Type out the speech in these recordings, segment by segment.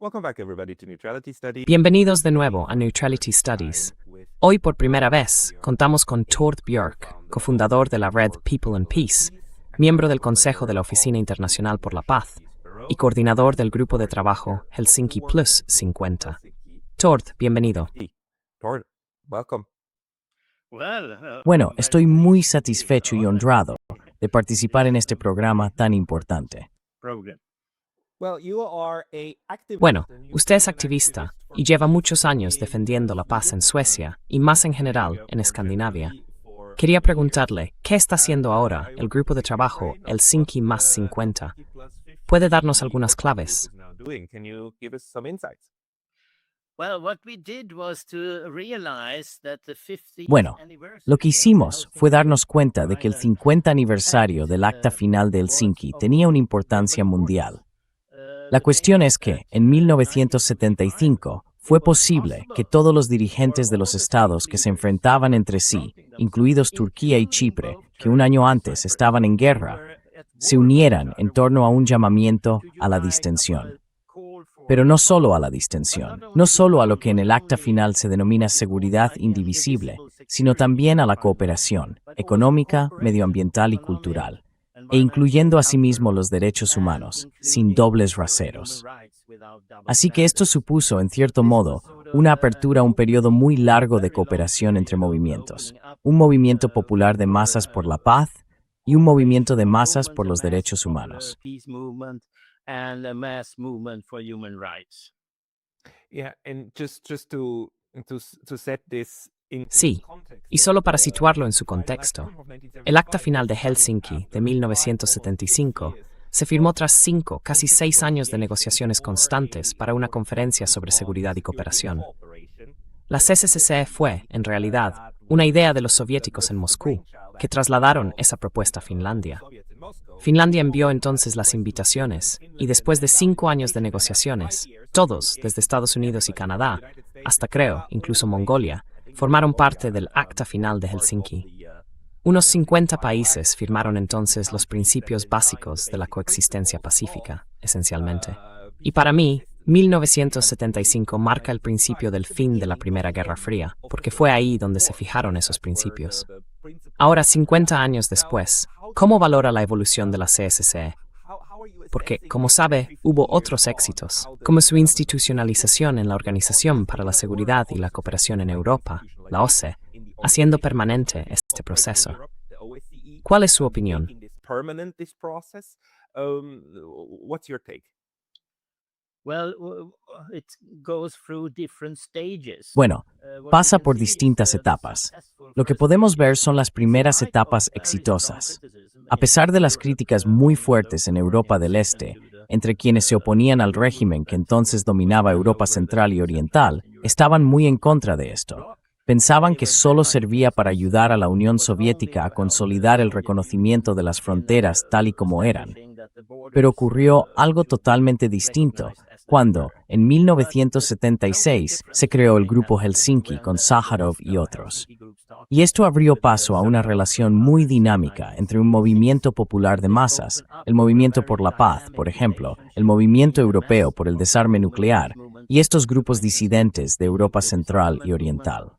Welcome back everybody to Neutrality Study. Bienvenidos de nuevo a Neutrality Studies. Hoy por primera vez contamos con Tord Björk, cofundador de la red People and Peace, miembro del Consejo de la Oficina Internacional por la Paz y coordinador del grupo de trabajo Helsinki Plus 50. Tord, bienvenido. Tord, welcome. Bueno, estoy muy satisfecho y honrado de participar en este programa tan importante. Bueno, usted es activista y lleva muchos años defendiendo la paz en Suecia y más en general en Escandinavia. Quería preguntarle, ¿qué está haciendo ahora el grupo de trabajo Helsinki más 50? ¿Puede darnos algunas claves? Bueno, lo que hicimos fue darnos cuenta de que el 50 aniversario del Acta Final de Helsinki tenía una importancia mundial. La cuestión es que, en 1975, fue posible que todos los dirigentes de los estados que se enfrentaban entre sí, incluidos Turquía y Chipre, que un año antes estaban en guerra, se unieran en torno a un llamamiento a la distensión. Pero no solo a la distensión, no solo a lo que en el acta final se denomina seguridad indivisible, sino también a la cooperación económica, medioambiental y cultural, e incluyendo asimismo los derechos humanos, sin dobles raseros. Así que esto supuso, en cierto modo, una apertura a un periodo muy largo de cooperación entre movimientos, un movimiento popular de masas por la paz y un movimiento de masas por los derechos humanos. Sí, y solo para situarlo en su contexto, el Acta Final de Helsinki de 1975 se firmó tras 5, casi 6 años de negociaciones constantes para una conferencia sobre seguridad y cooperación. La CSCC fue, en realidad, una idea de los soviéticos en Moscú, que trasladaron esa propuesta a Finlandia. Finlandia envió entonces las invitaciones, y después de 5 años de negociaciones, todos, desde Estados Unidos y Canadá, hasta creo, incluso Mongolia, formaron parte del Acta Final de Helsinki. Unos 50 países firmaron entonces los principios básicos de la coexistencia pacífica, esencialmente. Y para mí, 1975 marca el principio del fin de la Primera Guerra Fría, porque fue ahí donde se fijaron esos principios. Ahora, 50 años después, ¿cómo valora la evolución de la CSCE? Porque, como sabe, hubo otros éxitos, como su institucionalización en la Organización para la Seguridad y la Cooperación en Europa, la OSCE, haciendo permanente este proceso. ¿Cuál es su opinión? Bueno, pasa por distintas etapas. Lo que podemos ver son las primeras etapas exitosas. A pesar de las críticas muy fuertes en Europa del Este, entre quienes se oponían al régimen que entonces dominaba Europa Central y Oriental, estaban muy en contra de esto. Pensaban que solo servía para ayudar a la Unión Soviética a consolidar el reconocimiento de las fronteras tal y como eran. Pero ocurrió algo totalmente distinto cuando, en 1976, se creó el Grupo Helsinki con Sájarov y otros. Y esto abrió paso a una relación muy dinámica entre un movimiento popular de masas, el Movimiento por la Paz, por ejemplo, el Movimiento Europeo por el Desarme Nuclear, y estos grupos disidentes de Europa Central y Oriental.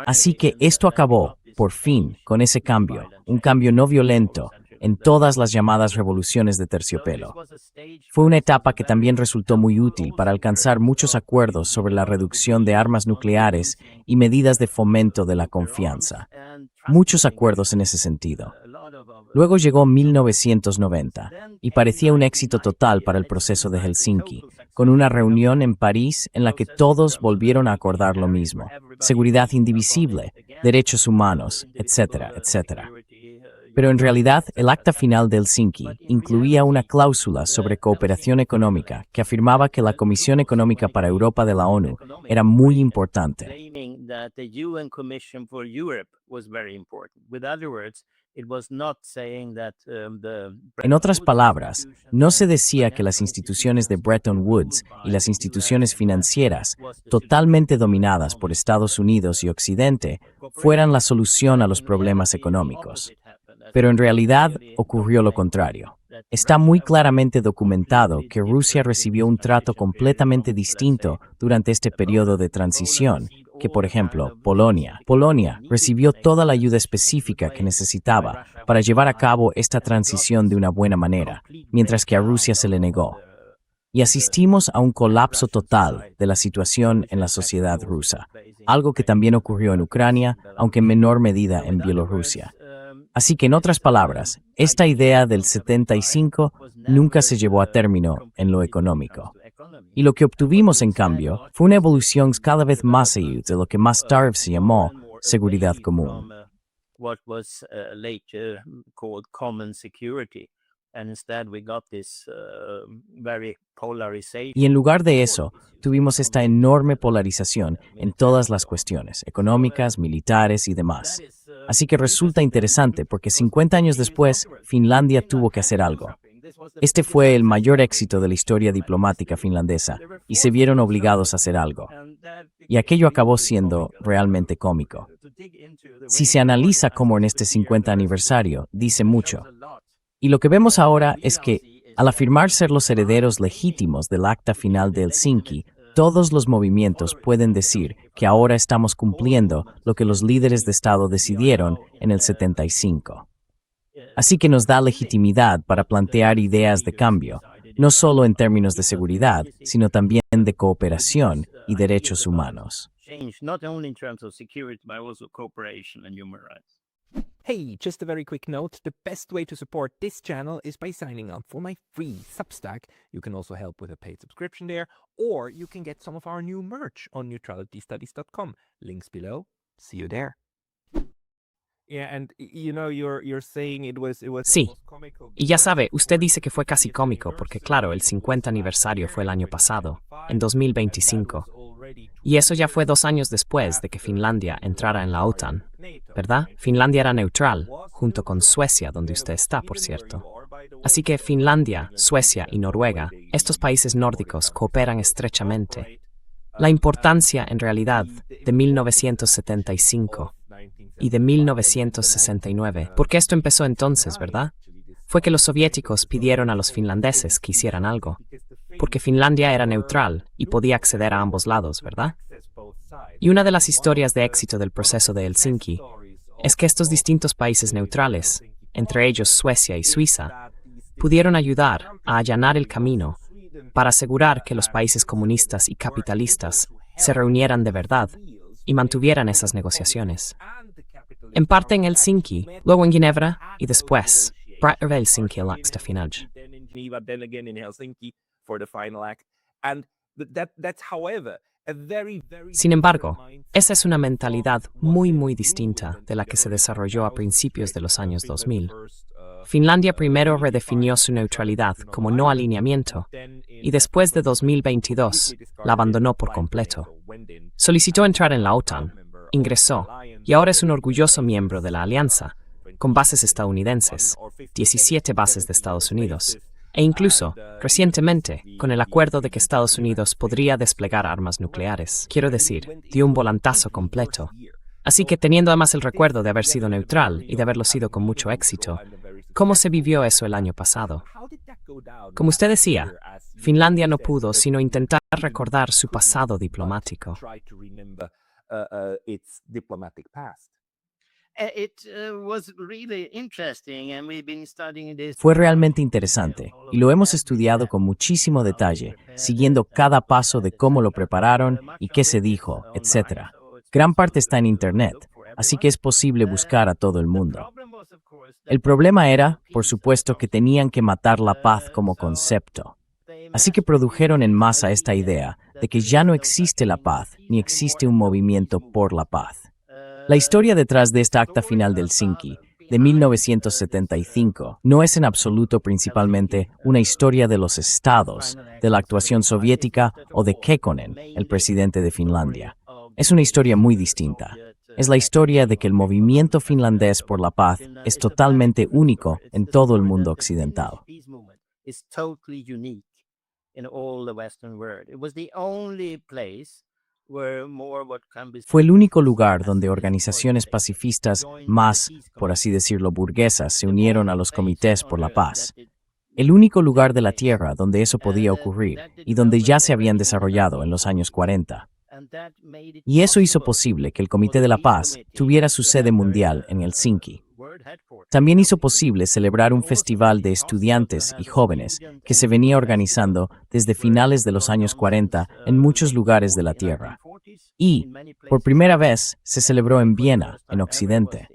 Así que esto acabó, por fin, con ese cambio, un cambio no violento, en todas las llamadas revoluciones de terciopelo. Fue una etapa que también resultó muy útil para alcanzar muchos acuerdos sobre la reducción de armas nucleares y medidas de fomento de la confianza. Muchos acuerdos en ese sentido. Luego llegó 1990, y parecía un éxito total para el proceso de Helsinki, con una reunión en París en la que todos volvieron a acordar lo mismo: seguridad indivisible, derechos humanos, etcétera, etcétera. Pero en realidad, el acta final de Helsinki incluía una cláusula sobre cooperación económica que afirmaba que la Comisión Económica para Europa de la ONU era muy importante. En otras palabras, no se decía que las instituciones de Bretton Woods y las instituciones financieras, totalmente dominadas por Estados Unidos y Occidente, fueran la solución a los problemas económicos. Pero en realidad ocurrió lo contrario. Está muy claramente documentado que Rusia recibió un trato completamente distinto durante este periodo de transición que, por ejemplo, Polonia. Polonia recibió toda la ayuda específica que necesitaba para llevar a cabo esta transición de una buena manera, mientras que a Rusia se le negó. Y asistimos a un colapso total de la situación en la sociedad rusa, algo que también ocurrió en Ucrania, aunque en menor medida en Bielorrusia. Así que, en otras palabras, esta idea del 75 nunca se llevó a término en lo económico. Y lo que obtuvimos, en cambio, fue una evolución cada vez más allá de lo que más tarde se llamó seguridad común. Y en lugar de eso, tuvimos esta enorme polarización en todas las cuestiones, económicas, militares y demás. Así que resulta interesante porque 50 años después, Finlandia tuvo que hacer algo. Este fue el mayor éxito de la historia diplomática finlandesa y se vieron obligados a hacer algo. Y aquello acabó siendo realmente cómico. Si se analiza cómo en este 50 aniversario, dice mucho. Y lo que vemos ahora es que, al afirmar ser los herederos legítimos del Acta Final de Helsinki, todos los movimientos pueden decir que ahora estamos cumpliendo lo que los líderes de Estado decidieron en el 75. Así que nos da legitimidad para plantear ideas de cambio, no solo en términos de seguridad, sino también de cooperación y derechos humanos. Hey, just a very quick note, the best way to support this channel is by signing up for my free Substack. You can also help with a paid subscription there, or you can get some of our new merch on neutralitystudies.com. Links below. See you there. Yeah, and you know, you're saying it was Sí, y ya sabe, usted dice que fue casi cómico porque claro, el 50 aniversario fue el año pasado, en 2025. Y eso ya fue 2 años después de que Finlandia entrara en la OTAN, ¿verdad? Finlandia era neutral, junto con Suecia, donde usted está, por cierto. Así que Finlandia, Suecia y Noruega, estos países nórdicos cooperan estrechamente. La importancia, en realidad, de 1975 y de 1969, porque esto empezó entonces, ¿verdad? Fue que los soviéticos pidieron a los finlandeses que hicieran algo, porque Finlandia era neutral y podía acceder a ambos lados, ¿verdad? Y una de las historias de éxito del proceso de Helsinki es que estos distintos países neutrales, entre ellos Suecia y Suiza, pudieron ayudar a allanar el camino para asegurar que los países comunistas y capitalistas se reunieran de verdad y mantuvieran esas negociaciones. En parte en Helsinki, luego en Ginebra y después, para Helsinki el acta final. Sin embargo, esa es una mentalidad muy distinta de la que se desarrolló a principios de los años 2000. Finlandia primero redefinió su neutralidad como no alineamiento y después de 2022 la abandonó por completo. Solicitó entrar en la OTAN, ingresó y ahora es un orgulloso miembro de la alianza, con bases estadounidenses, 17 bases de Estados Unidos, e incluso, recientemente, con el acuerdo de que Estados Unidos podría desplegar armas nucleares. Quiero decir, dio un volantazo completo. Así que teniendo además el recuerdo de haber sido neutral y de haberlo sido con mucho éxito, ¿cómo se vivió eso el año pasado? Como usted decía, Finlandia no pudo sino intentar recordar su pasado diplomático. Fue realmente interesante y lo hemos estudiado con muchísimo detalle, siguiendo cada paso de cómo lo prepararon y qué se dijo, etc. Gran parte está en Internet, así que es posible buscar a todo el mundo. El problema era, por supuesto, que tenían que matar la paz como concepto. Así que produjeron en masa esta idea de que ya no existe la paz ni existe un movimiento por la paz. La historia detrás de esta acta final de Helsinki, de 1975, no es en absoluto principalmente una historia de los estados, de la actuación soviética o de Kekkonen, el presidente de Finlandia. Es una historia muy distinta. es la historia de que el movimiento finlandés por la paz es totalmente único en todo el mundo occidental. Fue el único lugar donde organizaciones pacifistas más, por así decirlo, burguesas se unieron a los comités por la paz. El único lugar de la Tierra donde eso podía ocurrir y donde ya se habían desarrollado en los años 40. Y eso hizo posible que el Comité de la Paz tuviera su sede mundial en Helsinki. También hizo posible celebrar un festival de estudiantes y jóvenes que se venía organizando desde finales de los años 40 en muchos lugares de la Tierra. Y, por primera vez, se celebró en Viena, en Occidente.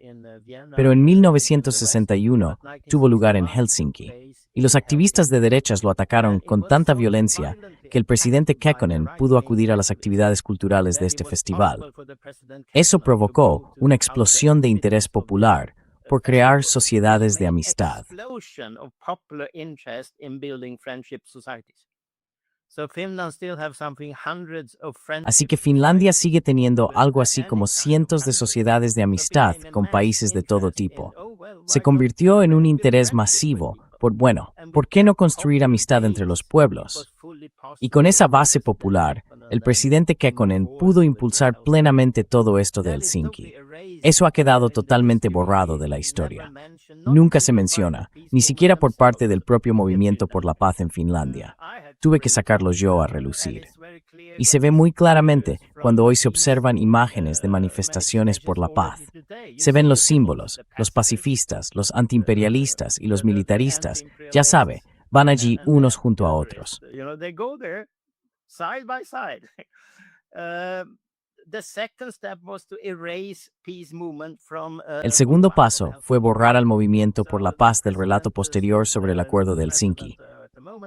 Pero en 1961 tuvo lugar en Helsinki, y los activistas de derechas lo atacaron con tanta violencia que el presidente Kekkonen pudo acudir a las actividades culturales de este festival. Eso provocó una explosión de interés popular por crear sociedades de amistad. Así que Finlandia sigue teniendo algo así como cientos de sociedades de amistad con países de todo tipo. Se convirtió en un interés masivo ¿por qué no construir amistad entre los pueblos? Y con esa base popular, el presidente Kekkonen pudo impulsar plenamente todo esto de Helsinki. Eso ha quedado totalmente borrado de la historia. Nunca se menciona, ni siquiera por parte del propio movimiento por la paz en Finlandia. Tuve que sacarlo yo a relucir. Y se ve muy claramente cuando hoy se observan imágenes de manifestaciones por la paz. Se ven los símbolos, los pacifistas, los antiimperialistas y los militaristas, ya sabe, van allí unos junto a otros. El segundo paso fue borrar al movimiento por la paz del relato posterior sobre el acuerdo de Helsinki.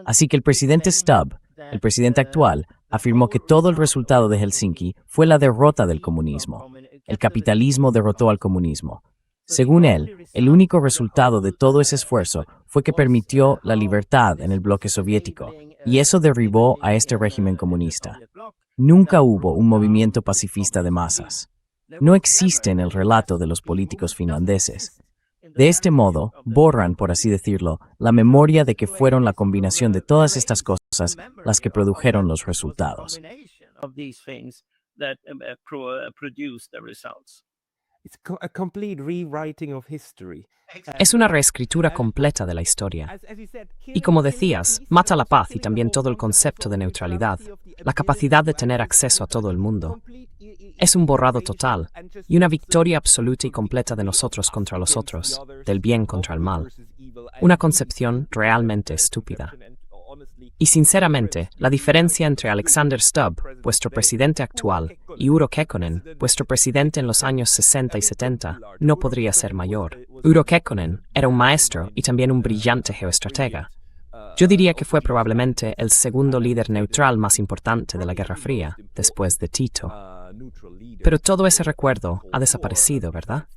Así que el presidente Stubb, el presidente actual, afirmó que todo el resultado de Helsinki fue la derrota del comunismo. El capitalismo derrotó al comunismo. Según él, el único resultado de todo ese esfuerzo fue que permitió la libertad en el bloque soviético, y eso derribó a este régimen comunista. Nunca hubo un movimiento pacifista de masas. No existe en el relato de los políticos finlandeses. De este modo, borran, por así decirlo, la memoria de que fueron la combinación de todas estas cosas las que produjeron los resultados. Es una reescritura completa de la historia. Y como decías, mata la paz y también todo el concepto de neutralidad, la capacidad de tener acceso a todo el mundo. Es un borrado total y una victoria absoluta y completa de nosotros contra los otros, del bien contra el mal. Una concepción realmente estúpida. Y sinceramente, la diferencia entre Alexander Stubb, vuestro presidente actual, y Urho Kekkonen, vuestro presidente en los años 60 y 70, no podría ser mayor. Urho Kekkonen era un maestro y también un brillante geoestratega. Yo diría que fue probablemente el segundo líder neutral más importante de la Guerra Fría, después de Tito. Pero todo ese recuerdo ha desaparecido, ¿verdad?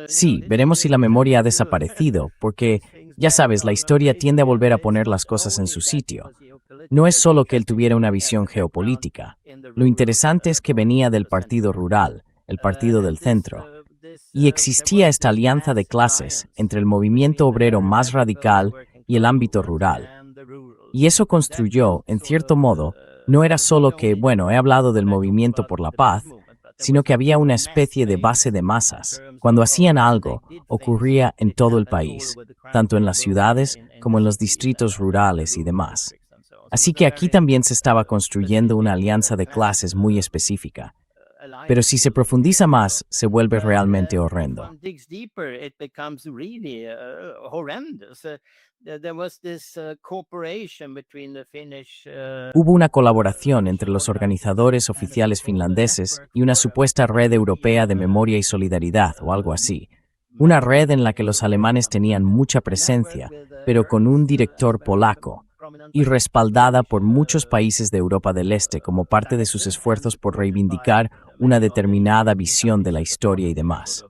Sí, veremos si la memoria ha desaparecido, porque, ya sabes, la historia tiende a volver a poner las cosas en su sitio. No es solo que él tuviera una visión geopolítica. Lo interesante es que venía del Partido Rural, el Partido del Centro. Y existía esta alianza de clases entre el movimiento obrero más radical y el ámbito rural. Y eso construyó, en cierto modo, no era solo que, he hablado del movimiento por la paz, sino que había una especie de base de masas. Cuando hacían algo, ocurría en todo el país, tanto en las ciudades como en los distritos rurales y demás. Así que aquí también se estaba construyendo una alianza de clases muy específica. Pero si se profundiza más, se vuelve realmente horrendo. Hubo una colaboración entre los organizadores oficiales finlandeses y una supuesta red europea de memoria y solidaridad o algo así. Una red en la que los alemanes tenían mucha presencia, pero con un director polaco, y respaldada por muchos países de Europa del Este como parte de sus esfuerzos por reivindicar una determinada visión de la historia y demás.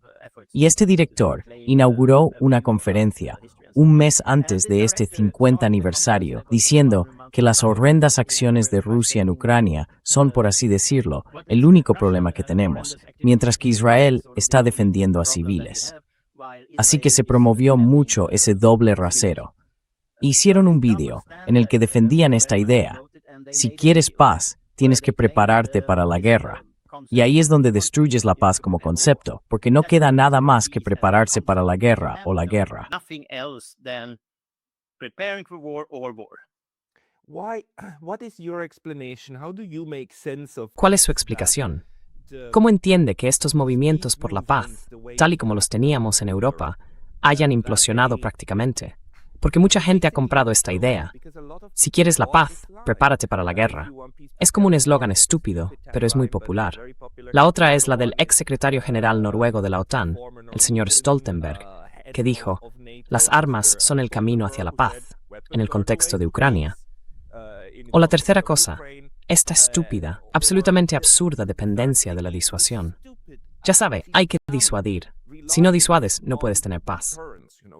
Y este director inauguró una conferencia, un mes antes de este 50 aniversario, diciendo que las horrendas acciones de Rusia en Ucrania son, por así decirlo, el único problema que tenemos, mientras que Israel está defendiendo a civiles. Así que se promovió mucho ese doble rasero. Hicieron un vídeo en el que defendían esta idea. Si quieres paz, tienes que prepararte para la guerra. Y ahí es donde destruyes la paz como concepto, porque no queda nada más que prepararse para la guerra o la guerra. What is your explanation? How do you make sense of ¿Cuál es su explicación? ¿Cómo entiende que estos movimientos por la paz, tal y como los teníamos en Europa, hayan implosionado prácticamente? Porque mucha gente ha comprado esta idea. Si quieres la paz, prepárate para la guerra. Es como un eslogan estúpido, pero es muy popular. La otra es la del ex secretario general noruego de la OTAN, el señor Stoltenberg, que dijo, las armas son el camino hacia la paz, en el contexto de Ucrania. O la tercera cosa, esta estúpida, absolutamente absurda dependencia de la disuasión. Ya sabe, hay que disuadir. Si no disuades, no puedes tener paz.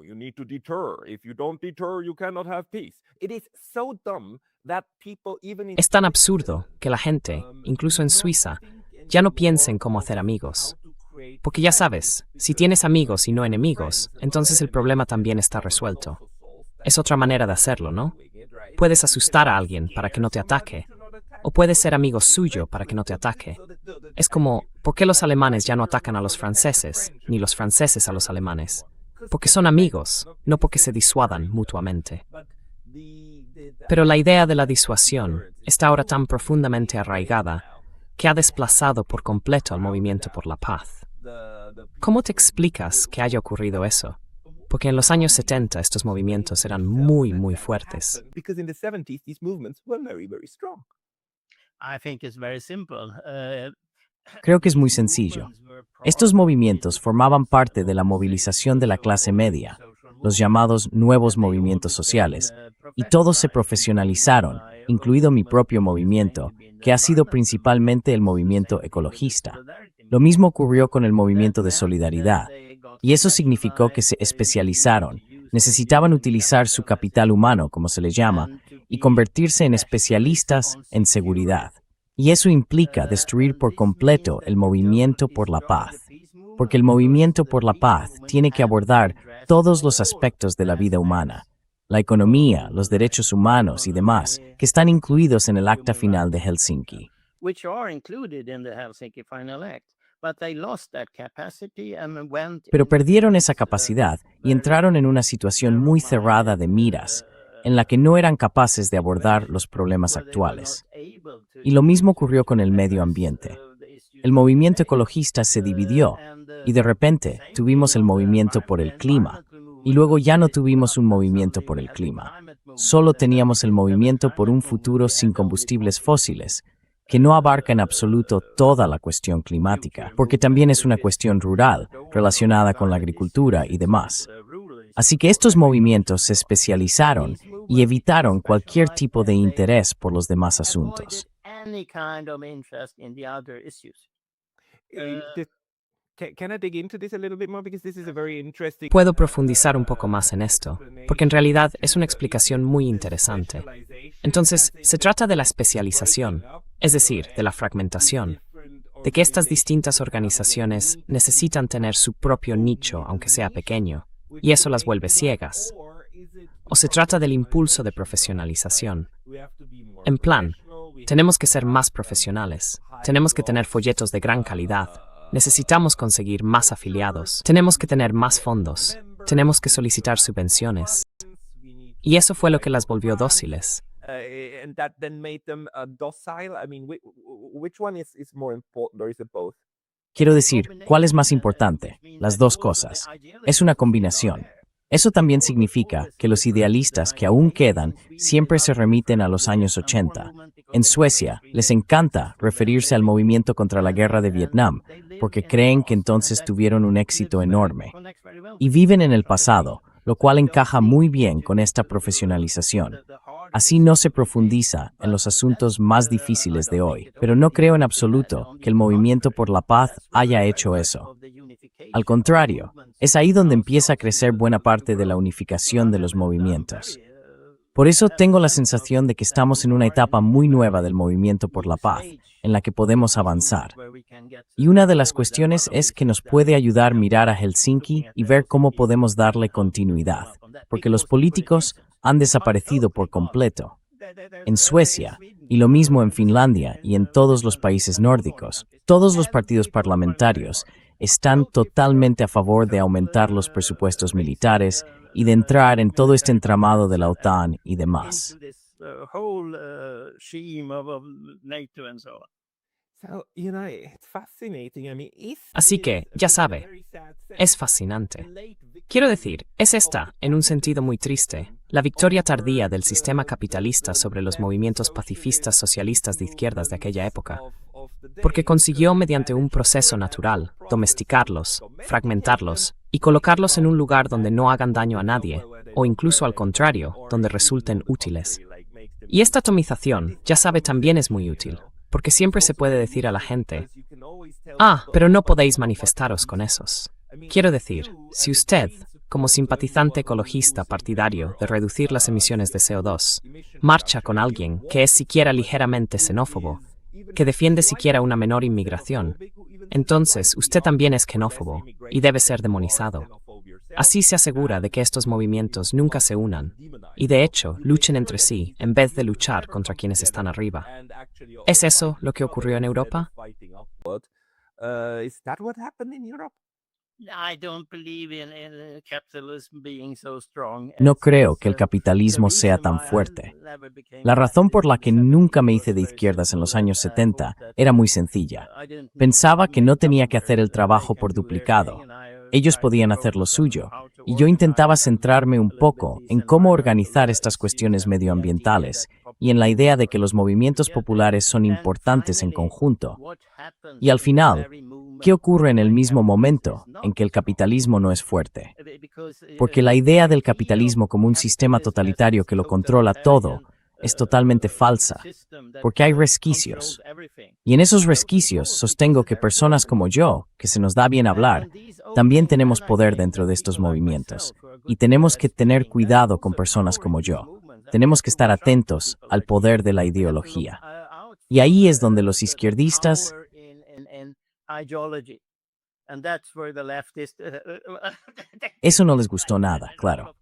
You need to deter. If you don't deter, you cannot have peace. It is so dumb that people even in Es tan absurdo que la gente, incluso en Suiza, ya no piensa en cómo hacer amigos. Porque ya sabes, si tienes amigos y no enemigos, entonces el problema también está resuelto. Es otra manera de hacerlo, ¿no? Puedes asustar a alguien para que no te ataque, o puedes ser amigo suyo para que no te ataque. Es como, ¿por qué los alemanes ya no atacan a los franceses, ni los franceses a los alemanes? Porque son amigos, no porque se disuadan mutuamente. Pero la idea de la disuasión está ahora tan profundamente arraigada que ha desplazado por completo al movimiento por la paz. ¿Cómo te explicas que haya ocurrido eso? Porque en los años 70 estos movimientos eran muy, muy fuertes. because in the 70s these movements were very, very strong. Creo que es muy sencillo. Estos movimientos formaban parte de la movilización de la clase media, los llamados nuevos movimientos sociales, y todos se profesionalizaron, incluido mi propio movimiento, que ha sido principalmente el movimiento ecologista. Lo mismo ocurrió con el movimiento de solidaridad, y eso significó que se especializaron, necesitaban utilizar su capital humano, como se le llama, y convertirse en especialistas en seguridad. Y eso implica destruir por completo el movimiento por la paz, porque el movimiento por la paz tiene que abordar todos los aspectos de la vida humana, la economía, los derechos humanos y demás, que están incluidos en el Acta Final de Helsinki. Pero perdieron esa capacidad y entraron en una situación muy cerrada de miras, en la que no eran capaces de abordar los problemas actuales. Y lo mismo ocurrió con el medio ambiente. El movimiento ecologista se dividió y de repente tuvimos el movimiento por el clima y luego ya no tuvimos un movimiento por el clima. Solo teníamos el movimiento por un futuro sin combustibles fósiles, que no abarca en absoluto toda la cuestión climática, porque también es una cuestión rural relacionada con la agricultura y demás. Así que estos movimientos se especializaron y evitaron cualquier tipo de interés por los demás asuntos. Can I dig into this a little bit more because this is a very interesting Puedo profundizar un poco más en esto, porque en realidad es una explicación muy interesante. Entonces, se trata de la especialización, es decir, de la fragmentación, de que estas distintas organizaciones necesitan tener su propio nicho, aunque sea pequeño, y eso las vuelve ciegas. O se trata del impulso de profesionalización. En plan, tenemos que ser más profesionales, tenemos que tener folletos de gran calidad, necesitamos conseguir más afiliados, tenemos que tener más fondos, tenemos que solicitar subvenciones. Y eso fue lo que las volvió dóciles. and that then made them docile. I mean, which one is more important, or is it both? Quiero decir, ¿cuál es más importante? Las dos cosas. Es una combinación. Eso también significa que los idealistas que aún quedan siempre se remiten a los años 80. En Suecia, les encanta referirse al movimiento contra la guerra de Vietnam, porque creen que entonces tuvieron un éxito enorme. Y viven en el pasado, lo cual encaja muy bien con esta profesionalización. Así no se profundiza en los asuntos más difíciles de hoy, pero no creo en absoluto que el movimiento por la paz haya hecho eso. Al contrario, Es ahí donde empieza a crecer buena parte de la unificación de los movimientos. Por eso tengo la sensación de que estamos en una etapa muy nueva del movimiento por la paz, en la que podemos avanzar. Y una de las cuestiones es que nos puede ayudar a mirar a Helsinki y ver cómo podemos darle continuidad, porque los políticos han desaparecido por completo. En Suecia, y lo mismo en Finlandia y en todos los países nórdicos, todos los partidos parlamentarios están totalmente a favor de aumentar los presupuestos militares y de entrar en todo este entramado de la OTAN y demás. Así que, ya sabe, es fascinante. Quiero decir, es esta, en un sentido muy triste, la victoria tardía del sistema capitalista sobre los movimientos pacifistas socialistas de izquierdas de aquella época, porque consiguió mediante un proceso natural domesticarlos, fragmentarlos y colocarlos en un lugar donde no hagan daño a nadie, o incluso al contrario, donde resulten útiles. Y esta atomización, ya sabe, también es muy útil, porque siempre se puede decir a la gente, pero no podéis manifestaros con esos. Quiero decir, si usted, como simpatizante ecologista partidario de reducir las emisiones de CO2, marcha con alguien que es siquiera ligeramente xenófobo, que defiende siquiera una menor inmigración, entonces usted también es xenófobo y debe ser demonizado. Así se asegura de que estos movimientos nunca se unan y de hecho luchen entre sí en vez de luchar contra quienes están arriba. ¿Es eso lo que ocurrió en Europa? No creo que el capitalismo sea tan fuerte. La razón por la que nunca me hice de izquierdas en los años 70 era muy sencilla. Pensaba que no tenía que hacer el trabajo por duplicado. Ellos podían hacer lo suyo, y yo intentaba centrarme un poco en cómo organizar estas cuestiones medioambientales y en la idea de que los movimientos populares son importantes en conjunto. Y al final, ¿qué ocurre en el mismo momento en que el capitalismo no es fuerte? Porque la idea del capitalismo como un sistema totalitario que lo controla todo es totalmente falsa, porque hay resquicios. Y en esos resquicios sostengo que personas como yo, que se nos da bien hablar, también tenemos poder dentro de estos movimientos. Y tenemos que tener cuidado con personas como yo. Tenemos que estar atentos al poder de la ideología. Y ahí es donde los izquierdistas... Eso no les gustó nada, claro.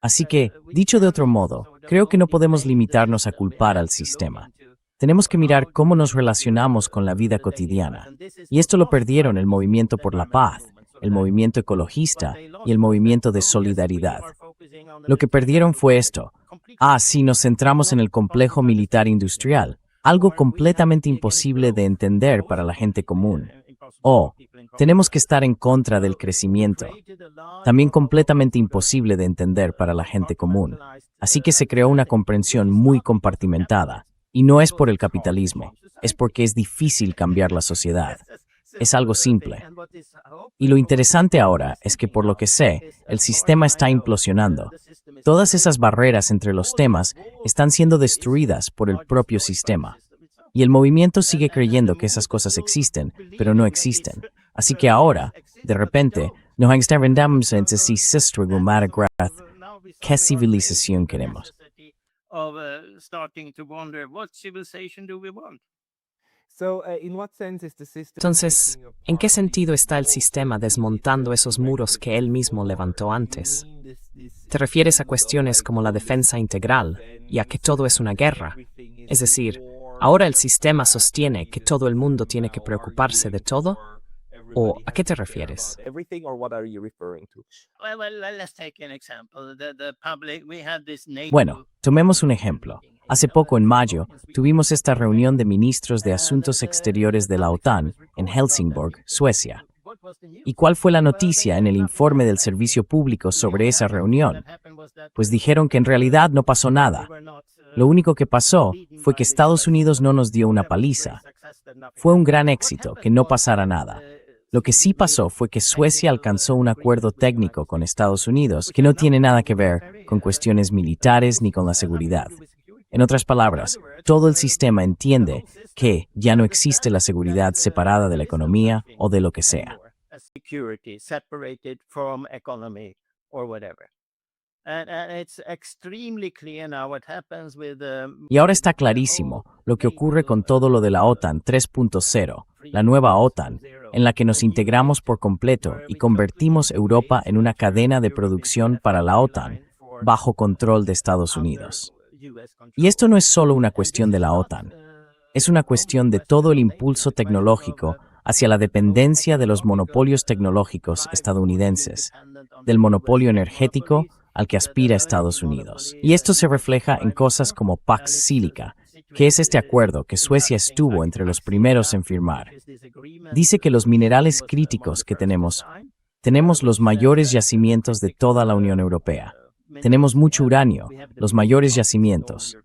Así que, dicho de otro modo, creo que no podemos limitarnos a culpar al sistema. Tenemos que mirar cómo nos relacionamos con la vida cotidiana. Y esto lo perdieron el movimiento por la paz, el movimiento ecologista y el movimiento de solidaridad. Lo que perdieron fue esto. Sí, nos centramos en el complejo militar industrial, algo completamente imposible de entender para la gente común. Tenemos que estar en contra del crecimiento, también completamente imposible de entender para la gente común. Así que se creó una comprensión muy compartimentada, y no es por el capitalismo, es porque es difícil cambiar la sociedad. Es algo simple. Y lo interesante ahora es que, por lo que sé, el sistema está implosionando. Todas esas barreras entre los temas están siendo destruidas por el propio sistema. Y el movimiento sigue creyendo que esas cosas existen, pero no existen. Así que ahora, de repente, nos enfrentamos a ese sistema. ¿Qué civilización queremos? Entonces, ¿en qué sentido está el sistema desmontando esos muros que él mismo levantó antes? ¿Te refieres a cuestiones como la defensa integral y a que todo es una guerra? Es decir, ¿ahora el sistema sostiene que todo el mundo tiene que preocuparse de todo? ¿O a qué te refieres? Bueno, tomemos un ejemplo. Hace poco, en mayo, tuvimos esta reunión de ministros de Asuntos Exteriores de la OTAN en Helsingborg, Suecia. ¿Y cuál fue la noticia en el informe del servicio público sobre esa reunión? Pues dijeron que en realidad no pasó nada. Lo único que pasó fue que Estados Unidos no nos dio una paliza. Fue un gran éxito que no pasara nada. Lo que sí pasó fue que Suecia alcanzó un acuerdo técnico con Estados Unidos que no tiene nada que ver con cuestiones militares ni con la seguridad. En otras palabras, todo el sistema entiende que ya no existe la seguridad separada de la economía o de lo que sea. Security separated from economy or whatever. And it's extremely clear now what happens with Y ahora está clarísimo lo que ocurre con todo lo de la OTAN 3.0, la nueva OTAN, en la que nos integramos por completo y convertimos Europa en una cadena de producción para la OTAN, bajo control de Estados Unidos. Y esto no es solo una cuestión de la OTAN, es una cuestión de todo el impulso tecnológico hacia la dependencia de los monopolios tecnológicos estadounidenses, del monopolio energético al que aspira Estados Unidos. Y esto se refleja en cosas como Pax Silica, que es este acuerdo que Suecia estuvo entre los primeros en firmar. Dice que los minerales críticos que tenemos los mayores yacimientos de toda la Unión Europea. Tenemos mucho uranio, los mayores yacimientos.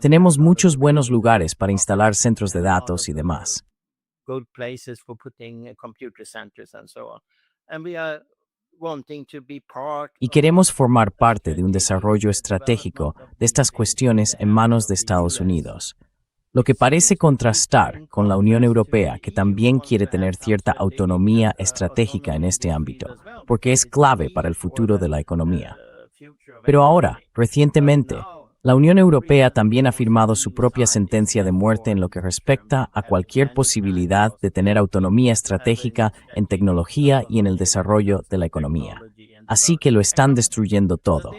Tenemos muchos buenos lugares para instalar centros de datos y demás. good places for putting computer centers and so on. And we are wanting to be part Y queremos formar parte de un desarrollo estratégico de estas cuestiones en manos de Estados Unidos, lo que parece contrastar con la Unión Europea, que también quiere tener cierta autonomía estratégica en este ámbito, porque es clave para el futuro de la economía. Pero ahora, recientemente, la Unión Europea también ha firmado su propia sentencia de muerte en lo que respecta a cualquier posibilidad de tener autonomía estratégica en tecnología y en el desarrollo de la economía. Así que lo están destruyendo todo.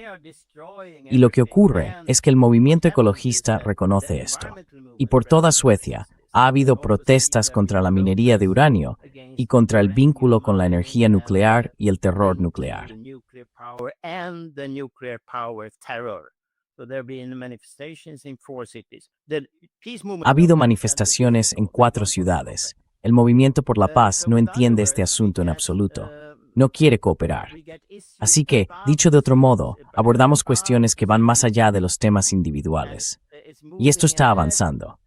Y lo que ocurre es que el movimiento ecologista reconoce esto. Y por toda Suecia ha habido protestas contra la minería de uranio y contra el vínculo con la energía nuclear y el terror nuclear. Ha habido manifestaciones en 4 ciudades. El Movimiento por la Paz no entiende este asunto en absoluto. No quiere cooperar. Así que, dicho de otro modo, abordamos cuestiones que van más allá de los temas individuales. Y esto está avanzando.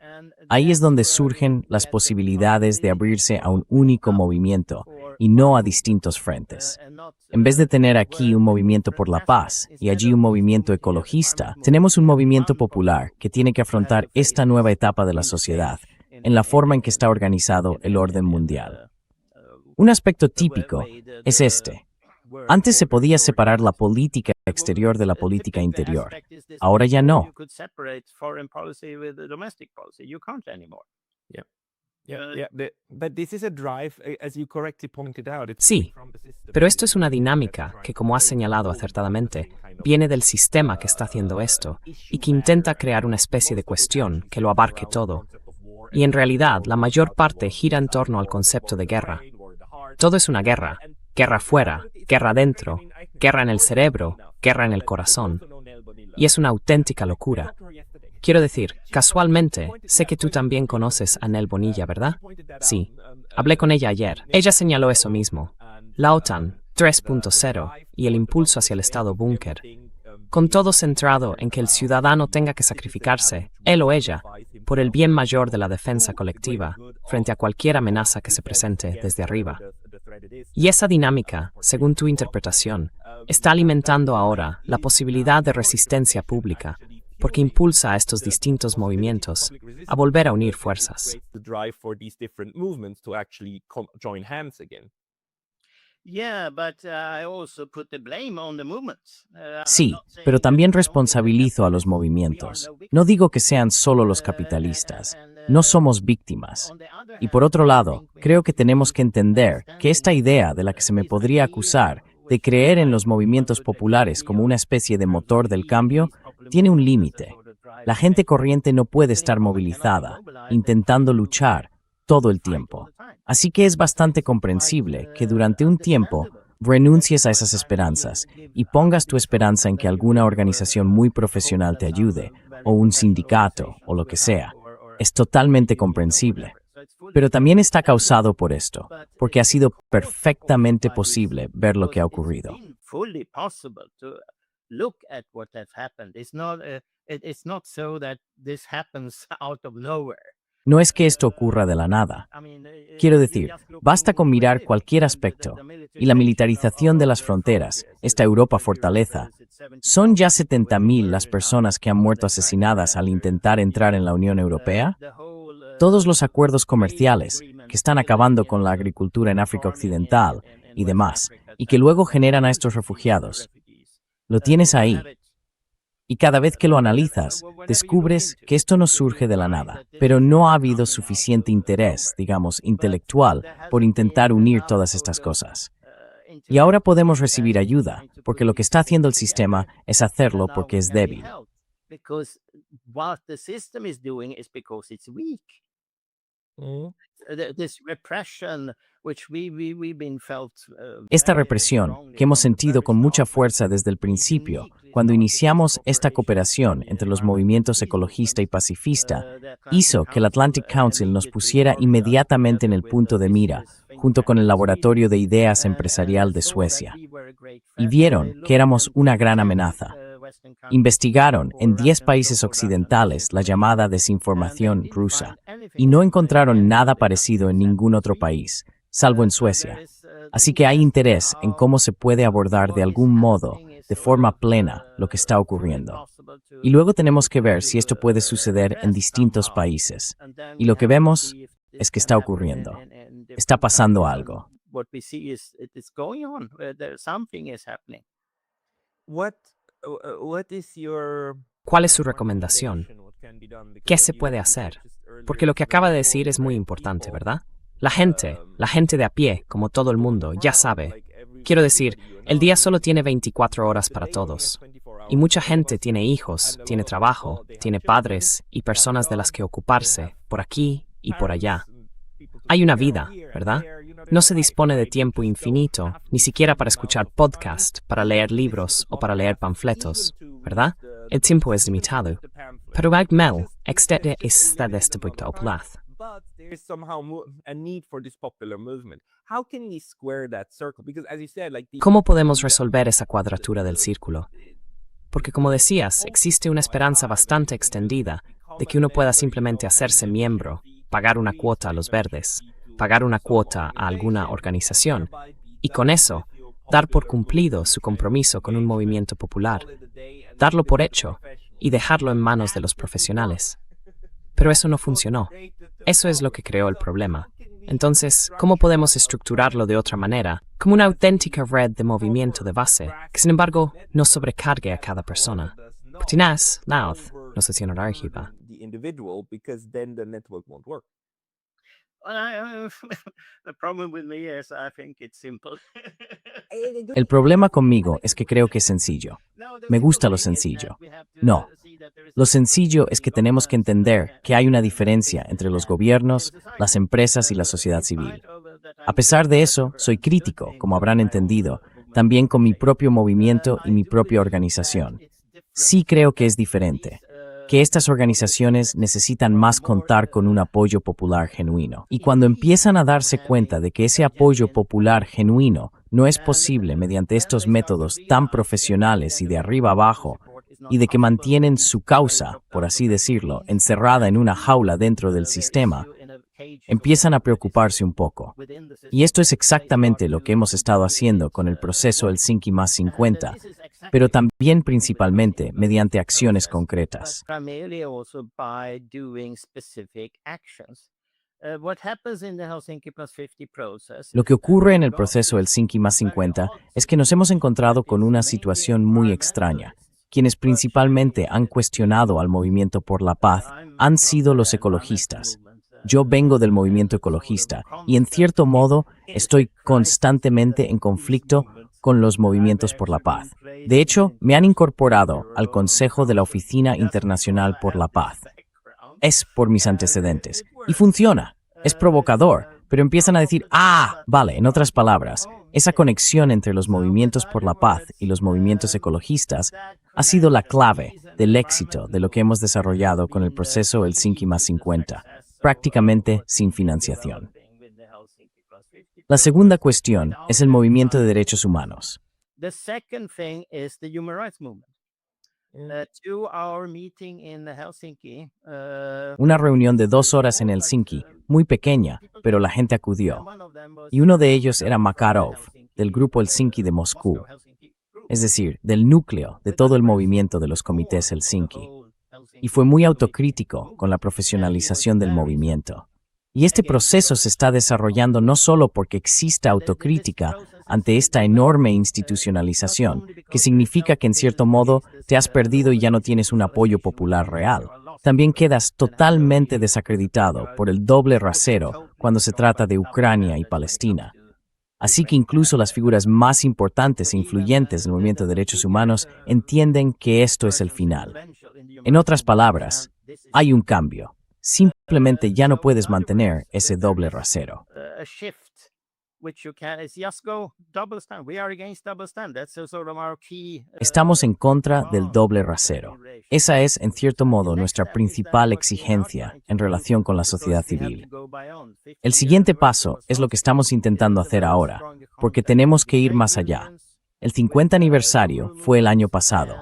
Ahí es donde surgen las posibilidades de abrirse a un único movimiento y no a distintos frentes. En vez de tener aquí un movimiento por la paz y allí un movimiento ecologista, tenemos un movimiento popular que tiene que afrontar esta nueva etapa de la sociedad en la forma en que está organizado el orden mundial. Un aspecto típico es este. Antes se podía separar la política exterior de la política interior. Ahora ya no. Sí, pero esto es una dinámica que, como has señalado acertadamente, viene del sistema que está haciendo esto y que intenta crear una especie de cuestión que lo abarque todo. Y en realidad, la mayor parte gira en torno al concepto de guerra. Todo es una guerra. Guerra fuera, guerra dentro, guerra en el cerebro, guerra en el corazón. Y es una auténtica locura. Quiero decir, casualmente, sé que tú también conoces a Nel Bonilla, ¿verdad? Sí. Hablé con ella ayer. Ella señaló eso mismo. La OTAN 3.0 y el impulso hacia el Estado búnker. Con todo centrado en que el ciudadano tenga que sacrificarse, él o ella, por el bien mayor de la defensa colectiva, frente a cualquier amenaza que se presente desde arriba. Y esa dinámica, según tu interpretación, está alimentando ahora la posibilidad de resistencia pública, porque impulsa a estos distintos movimientos a volver a unir fuerzas. Sí, pero también responsabilizo a los movimientos. No digo que sean solo los capitalistas. No somos víctimas. Y por otro lado, creo que tenemos que entender que esta idea de la que se me podría acusar de creer en los movimientos populares como una especie de motor del cambio tiene un límite. La gente corriente no puede estar movilizada, intentando luchar todo el tiempo. Así que es bastante comprensible que durante un tiempo renuncies a esas esperanzas y pongas tu esperanza en que alguna organización muy profesional te ayude, o un sindicato, o lo que sea. Es totalmente comprensible. Pero también está causado por esto, porque ha sido perfectamente posible ver lo que ha ocurrido. It's not so that this happens out of nowhere. No es que esto ocurra de la nada. Quiero decir, basta con mirar cualquier aspecto, y la militarización de las fronteras, esta Europa fortaleza, ¿son ya 70.000 las personas que han muerto asesinadas al intentar entrar en la Unión Europea? Todos los acuerdos comerciales, que están acabando con la agricultura en África Occidental y demás, y que luego generan a estos refugiados. Lo tienes ahí. Y cada vez que lo analizas, descubres que esto no surge de la nada, pero no ha habido suficiente interés, digamos, intelectual, por intentar unir todas estas cosas. Y ahora podemos recibir ayuda, porque lo que está haciendo el sistema es hacerlo porque es débil. Esta represión, que hemos sentido con mucha fuerza desde el principio, cuando iniciamos esta cooperación entre los movimientos ecologista y pacifista, hizo que el Atlantic Council nos pusiera inmediatamente en el punto de mira, junto con el Laboratorio de Ideas Empresarial de Suecia. Y vieron que éramos una gran amenaza. Investigaron en 10 países occidentales la llamada desinformación rusa y no encontraron nada parecido en ningún otro país, salvo en Suecia. Así que hay interés en cómo se puede abordar de algún modo, de forma plena, lo que está ocurriendo. Y luego tenemos que ver si esto puede suceder en distintos países. Y lo que vemos es que está ocurriendo. Está pasando algo. ¿Cuál es su recomendación? ¿Qué se puede hacer? Porque lo que acaba de decir es muy importante, ¿verdad? La gente de a pie, como todo el mundo, ya sabe. Quiero decir, el día solo tiene 24 horas para todos. Y mucha gente tiene hijos, tiene trabajo, tiene padres y personas de las que ocuparse, por aquí y por allá. Hay una vida, ¿verdad? No se dispone de tiempo infinito, ni siquiera para escuchar podcast, para leer libros o para leer panfletos, ¿verdad? El tiempo es limitado. Pero Agmel, extete está deste punto oplath. ¿Cómo podemos resolver esa cuadratura del círculo? Porque como decías, existe una esperanza bastante extendida de que uno pueda simplemente hacerse miembro, pagar una cuota a los verdes, pagar una cuota a alguna organización, y con eso, dar por cumplido su compromiso con un movimiento popular, darlo por hecho y dejarlo en manos de los profesionales. Pero eso no funcionó. Eso es lo que creó el problema. Entonces, ¿cómo podemos estructurarlo de otra manera, como una auténtica red de movimiento de base, que sin embargo no sobrecargue a cada persona? Putinaz, Laud, no se tiene argiva. El problema conmigo es que creo que es sencillo. Me gusta lo sencillo. No. Lo sencillo es que tenemos que entender que hay una diferencia entre los gobiernos, las empresas y la sociedad civil. A pesar de eso, soy crítico, como habrán entendido, también con mi propio movimiento y mi propia organización. Sí creo que es diferente, que estas organizaciones necesitan más contar con un apoyo popular genuino. Y cuando empiezan a darse cuenta de que ese apoyo popular genuino no es posible mediante estos métodos tan profesionales y de arriba abajo, y de que mantienen su causa, por así decirlo, encerrada en una jaula dentro del sistema, empiezan a preocuparse un poco. Y esto es exactamente lo que hemos estado haciendo con el proceso Helsinki+50, pero también principalmente mediante acciones concretas. Lo que ocurre en el proceso Helsinki+50 es que nos hemos encontrado con una situación muy extraña. Quienes principalmente han cuestionado al movimiento por la paz han sido los ecologistas. Yo vengo del movimiento ecologista y en cierto modo estoy constantemente en conflicto con los movimientos por la paz. De hecho, me han incorporado al Consejo de la Oficina Internacional por la Paz. Es por mis antecedentes. Y funciona. Es provocador, pero empiezan a decir, vale, en otras palabras, esa conexión entre los movimientos por la paz y los movimientos ecologistas ha sido la clave del éxito de lo que hemos desarrollado con el proceso Helsinki+50, prácticamente sin financiación. La segunda cuestión es el movimiento de derechos humanos. 2-hour meeting in Helsinki. Una reunión de 2 horas en Helsinki, muy pequeña, pero la gente acudió. Y uno de ellos era Makarov, del grupo Helsinki de Moscú, es decir, del núcleo de todo el movimiento de los comités Helsinki. Y fue muy autocrítico con la profesionalización del movimiento. Y este proceso se está desarrollando no solo porque exista autocrítica ante esta enorme institucionalización, que significa que en cierto modo te has perdido y ya no tienes un apoyo popular real. También quedas totalmente desacreditado por el doble rasero cuando se trata de Ucrania y Palestina. Así que incluso las figuras más importantes e influyentes del movimiento de derechos humanos entienden que esto es el final. En otras palabras, hay un cambio. Simplemente ya no puedes mantener ese doble rasero. Estamos en contra del doble rasero. Esa es, en cierto modo, nuestra principal exigencia en relación con la sociedad civil. El siguiente paso es lo que estamos intentando hacer ahora, porque tenemos que ir más allá. El 50 aniversario fue el año pasado.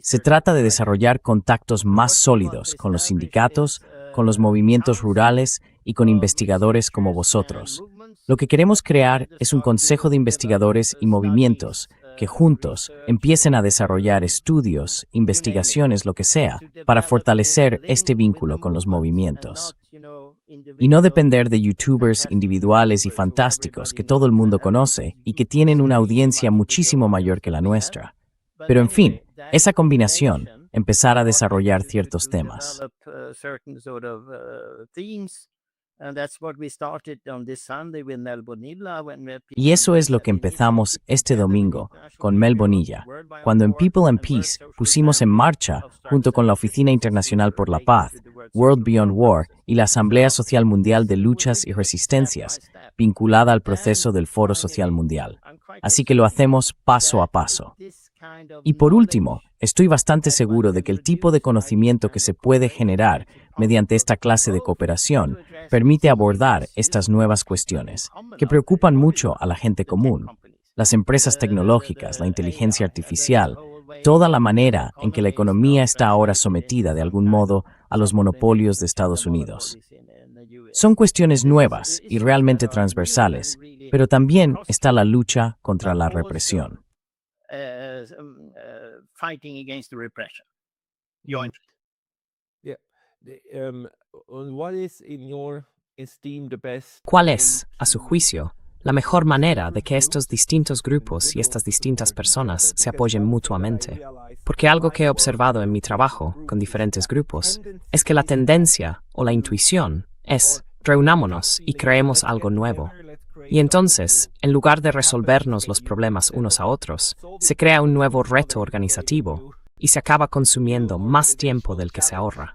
Se trata de desarrollar contactos más sólidos con los sindicatos, con los movimientos rurales y con investigadores como vosotros. Lo que queremos crear es un consejo de investigadores y movimientos que juntos empiecen a desarrollar estudios, investigaciones, lo que sea, para fortalecer este vínculo con los movimientos. Y no depender de youtubers individuales y fantásticos que todo el mundo conoce y que tienen una audiencia muchísimo mayor que la nuestra. Pero en fin, esa combinación, empezar a desarrollar ciertos temas. Y eso es lo que empezamos este domingo con Mel Bonilla, cuando en People and Peace pusimos en marcha, junto con la Oficina Internacional por la Paz, World Beyond War y la Asamblea Social Mundial de Luchas y Resistencias, vinculada al proceso del Foro Social Mundial. Así que lo hacemos paso a paso. Y por último, estoy bastante seguro de que el tipo de conocimiento que se puede generar mediante esta clase de cooperación permite abordar estas nuevas cuestiones, que preocupan mucho a la gente común, las empresas tecnológicas, la inteligencia artificial, toda la manera en que la economía está ahora sometida de algún modo a los monopolios de Estados Unidos. Son cuestiones nuevas y realmente transversales, pero también está la lucha contra la represión. Fighting against the repression. What is, in your esteem, the best ¿Cuál es, a su juicio, la mejor manera de que estos distintos grupos y estas distintas personas se apoyen mutuamente? Porque algo que he observado en mi trabajo con diferentes grupos es que la tendencia o la intuición es reunámonos y creemos algo nuevo. Y entonces, en lugar de resolvernos los problemas unos a otros, se crea un nuevo reto organizativo y se acaba consumiendo más tiempo del que se ahorra.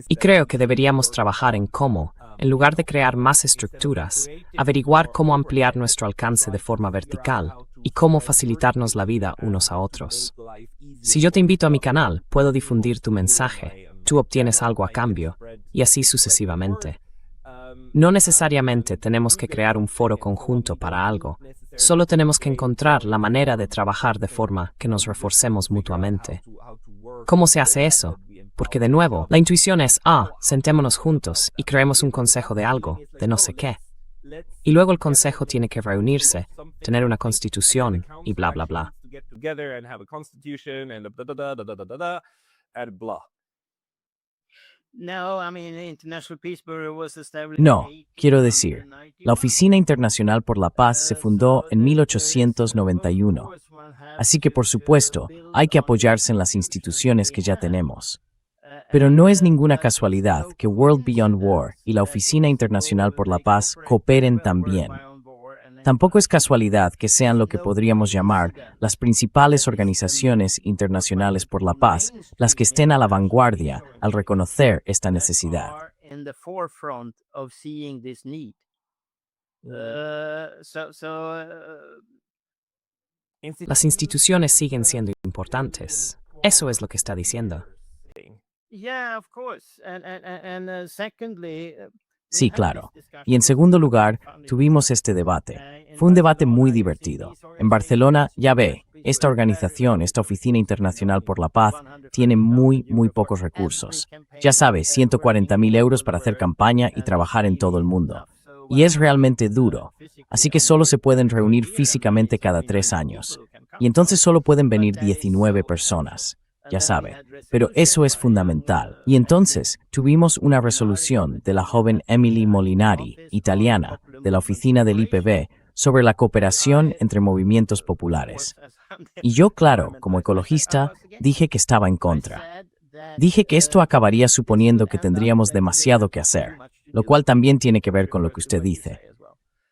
Y creo que deberíamos trabajar en cómo, en lugar de crear más estructuras, averiguar cómo ampliar nuestro alcance de forma vertical y cómo facilitarnos la vida unos a otros. Si yo te invito a mi canal, puedo difundir tu mensaje, tú obtienes algo a cambio, y así sucesivamente. No necesariamente tenemos que crear un foro conjunto para algo, solo tenemos que encontrar la manera de trabajar de forma que nos reforcemos mutuamente. ¿Cómo se hace eso? Porque de nuevo, la intuición es, sentémonos juntos y creemos un consejo de algo, de no sé qué. Y luego el consejo tiene que reunirse, tener una constitución y bla, bla, bla. No, quiero decir, la Oficina Internacional por la Paz se fundó en 1891. Así que, por supuesto, hay que apoyarse en las instituciones que ya tenemos. Pero no es ninguna casualidad que World Beyond War y la Oficina Internacional por la Paz cooperen también. Tampoco es casualidad que sean lo que podríamos llamar las principales organizaciones internacionales por la paz, las que estén a la vanguardia al reconocer esta necesidad. Las instituciones siguen siendo importantes. Eso es lo que está diciendo. Yeah, of course. And secondly, Sí, claro. Y en segundo lugar, tuvimos este debate. Fue un debate muy divertido. En Barcelona, ya ve, esta organización, esta Oficina Internacional por la Paz, tiene muy pocos recursos. Ya sabe, 140.000 euros para hacer campaña y trabajar en todo el mundo. Y es realmente duro. Así que solo se pueden reunir físicamente cada 3 años. Y entonces solo pueden venir 19 personas. Ya sabe. Pero eso es fundamental. Y entonces tuvimos una resolución de la joven Emily Molinari, italiana, de la oficina del IPB, sobre la cooperación entre movimientos populares. Y yo, claro, como ecologista, dije que estaba en contra. Dije que esto acabaría suponiendo que tendríamos demasiado que hacer, lo cual también tiene que ver con lo que usted dice.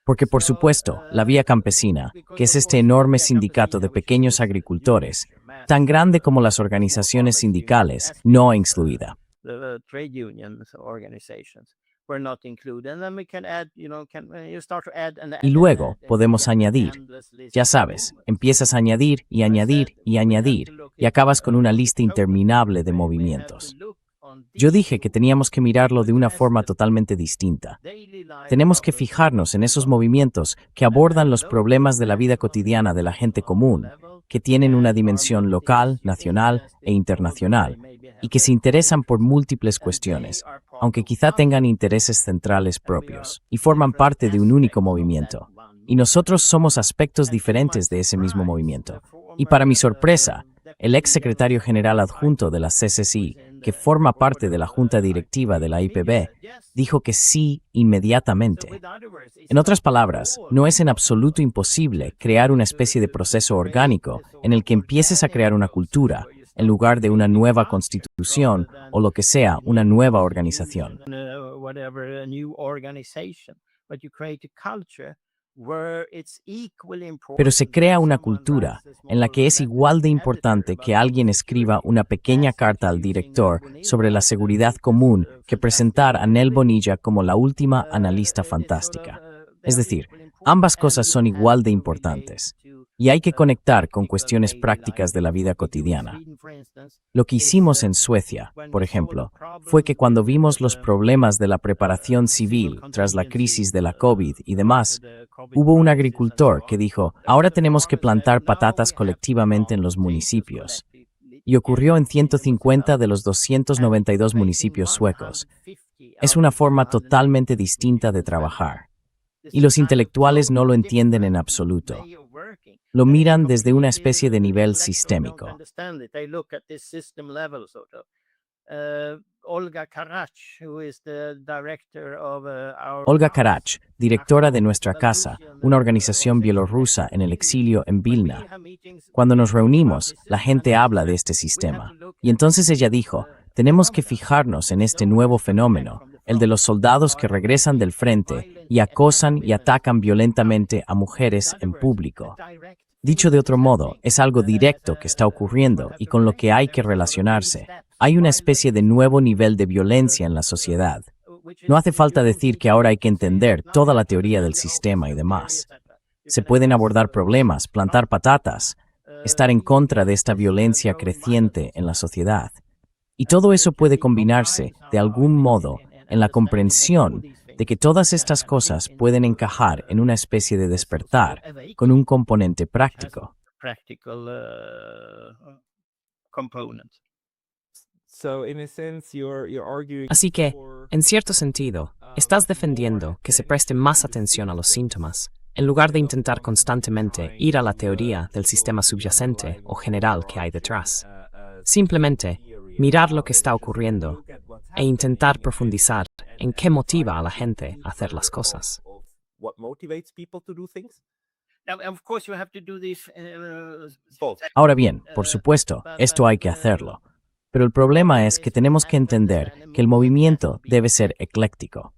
Porque, por supuesto, la Vía Campesina, que es este enorme sindicato de pequeños agricultores, tan grande como las organizaciones sindicales, no incluida. Y luego podemos añadir. Ya sabes, empiezas a añadir y añadir y añadir y acabas con una lista interminable de movimientos. Yo dije que teníamos que mirarlo de una forma totalmente distinta. Tenemos que fijarnos en esos movimientos que abordan los problemas de la vida cotidiana de la gente común, que tienen una dimensión local, nacional e internacional, y que se interesan por múltiples cuestiones, aunque quizá tengan intereses centrales propios, y forman parte de un único movimiento. Y nosotros somos aspectos diferentes de ese mismo movimiento. Y para mi sorpresa, el ex secretario general adjunto de la CCCI, que forma parte de la junta directiva de la IPB, dijo que sí inmediatamente. En otras palabras, no es en absoluto imposible crear una especie de proceso orgánico en el que empieces a crear una cultura, en lugar de una nueva constitución o lo que sea, una nueva organización. Pero se crea una cultura en la que es igual de importante que alguien escriba una pequeña carta al director sobre la seguridad común que presentar a Nel Bonilla como la última analista fantástica. Es decir, ambas cosas son igual de importantes. Y hay que conectar con cuestiones prácticas de la vida cotidiana. Lo que hicimos en Suecia, por ejemplo, fue que cuando vimos los problemas de la preparación civil tras la crisis de la COVID y demás, hubo un agricultor que dijo, ahora tenemos que plantar patatas colectivamente en los municipios. Y ocurrió en 150 de los 292 municipios suecos. Es una forma totalmente distinta de trabajar. Y los intelectuales no lo entienden en absoluto. Lo miran desde una especie de nivel sistémico. Olga Karach, directora de Nuestra Casa, una organización bielorrusa en el exilio en Vilna. Cuando nos reunimos, la gente habla de este sistema. Y entonces ella dijo, tenemos que fijarnos en este nuevo fenómeno, el de los soldados que regresan del frente y acosan y atacan violentamente a mujeres en público. Dicho de otro modo, es algo directo que está ocurriendo y con lo que hay que relacionarse. Hay una especie de nuevo nivel de violencia en la sociedad. No hace falta decir que ahora hay que entender toda la teoría del sistema y demás. Se pueden abordar problemas, plantar patatas, estar en contra de esta violencia creciente en la sociedad. Y todo eso puede combinarse, de algún modo, en la comprensión de que todas estas cosas pueden encajar en una especie de despertar con un componente práctico. Así que, en cierto sentido, estás defendiendo que se preste más atención a los síntomas, en lugar de intentar constantemente ir a la teoría del sistema subyacente o general que hay detrás. Simplemente, mirar lo que está ocurriendo e intentar profundizar en qué motiva a la gente a hacer las cosas. Ahora bien, por supuesto, esto hay que hacerlo. Pero el problema es que tenemos que entender que el movimiento debe ser ecléctico.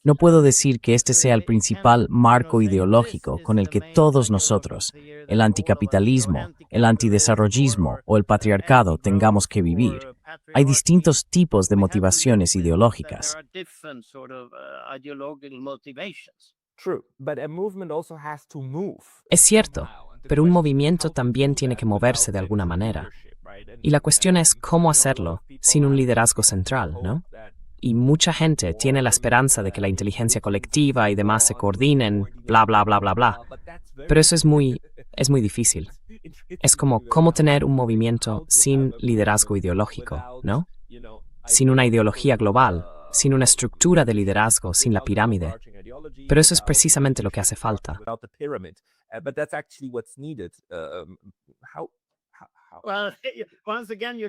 No puedo decir que este sea el principal marco ideológico con el que todos nosotros, el anticapitalismo, el antidesarrollismo o el patriarcado, tengamos que vivir. Hay distintos tipos de motivaciones ideológicas. Es cierto, pero un movimiento también tiene que moverse de alguna manera. Y la cuestión es cómo hacerlo sin un liderazgo central, ¿no? y mucha gente tiene la esperanza de que la inteligencia colectiva y demás se coordinen, bla, bla, bla, bla, bla. Pero eso es muy difícil. Es como cómo tener un movimiento sin liderazgo ideológico, ¿no? Sin una ideología global, sin una estructura de liderazgo, sin la pirámide. Pero eso es precisamente lo que hace falta.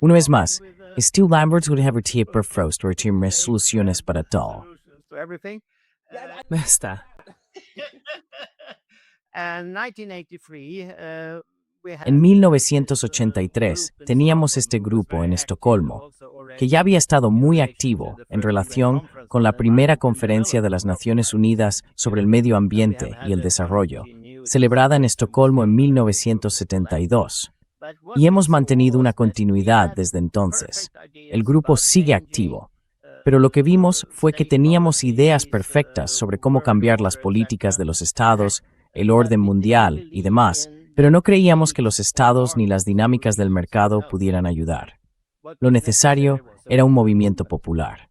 Una vez más, Steve Lambert would have per Frost o tener soluciones para todo. Está. En 1983 teníamos este grupo en Estocolmo, que ya había estado muy activo en relación con la primera conferencia de las Naciones Unidas sobre el medio ambiente y el desarrollo, celebrada en Estocolmo en 1972. Y hemos mantenido una continuidad desde entonces. El grupo sigue activo, pero lo que vimos fue que teníamos ideas perfectas sobre cómo cambiar las políticas de los estados, el orden mundial y demás, pero no creíamos que los estados ni las dinámicas del mercado pudieran ayudar. Lo necesario era un movimiento popular.